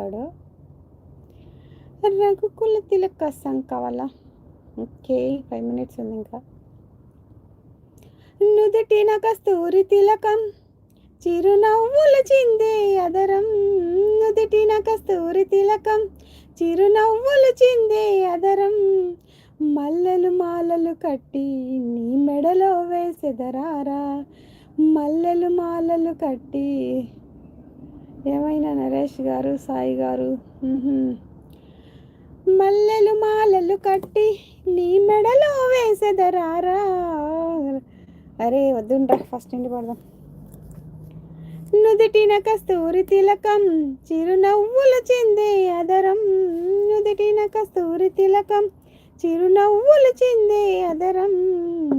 రాస్తాడు. రఘుకుల తిలక సాంగ్ కావాలా? ఓకే, 5 minutes ఉంది ఇంకా. నుదుటిన కస్తూరి తిలకం, చిరునవ్వుల చిందే అదరం. నుదుటిన కస్తూరి తిలకం, చిరునవ్వులు చిందే అదరం. మల్లెలు మాలలు కట్టి నీ మెడలో వేసెదరారా. మల్లెలు మాలలు కట్టి. ఏమైనా నరేష్ గారు, సాయి గారు. మల్లెలు మాలలు కట్టి నీ మెడలో వేసెదరారా. అరే వద్దుంటా, ఫస్ట్ నుండి పడదాం. నుదిటిన కస్తూరి తిలకం, చిరునవ్వులు చిందే అదరం. నుదిటిన కస్తూరి తిలకం, చిరునవ్వులు చిందే అదరం.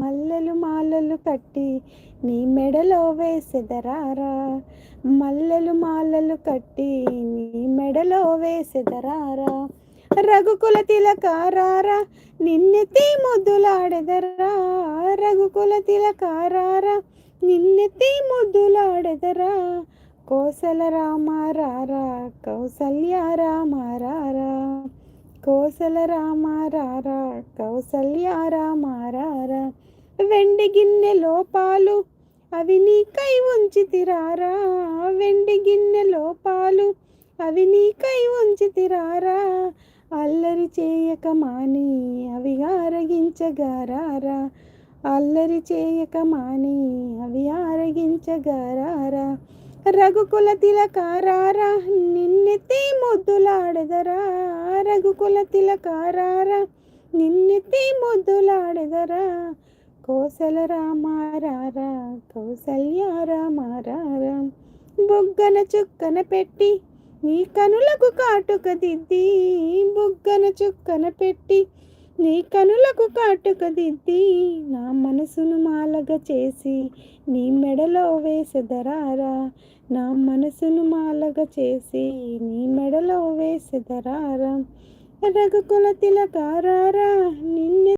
మల్లెలు మాలలు కట్టి నీ మెడలో వేసెదరారా. మల్లెలు మాలలు కట్టి నీ మెడలో వేసెదరారా. రఘుకుల తిలకారారా, నిన్నెత్తి ముద్దులాడెదరా. రఘుకుల తిలకారారా, నిన్నెత్తి ముద్దులాడెదరా. కోసల రామారారా, కౌసల్య రామారారా. కోసల రామారారా, కౌసల్య రామారారా. వెండి గిన్నెలో పాలు అవి నీకై ఉంచితిరారా. వెండి గిన్నెలో పాలు అవి నీకై ఉంచితిరారా. అల్లరి చేయక మాని అవి ఆరగించగారారా. అల్లరి చేయక మాని అవి ఆరగించగారారా. రఘుకుల తిలకారారా, నిన్నెత్తి ముద్దులాడెదరా. రఘుకుల తిలకారారా, నిన్నెత్తి ముద్దులాడెదరా. కోసల రామారారా, కౌసల్య రామారారా. బుగ్గన చుక్కన పెట్టి నీ కనులకు కాటుక దిద్ది. బుగ్గన చుక్కన పెట్టి నీ కనులకు కాటుక దిద్ది. నా మనసును మాలగా చేసి నీ మెడలో వేసెదరారా. నా మనసును మాలగా చేసి నీ మెడలో వేసెదరారా. రఘుకుల తిలకారారా, నిన్ను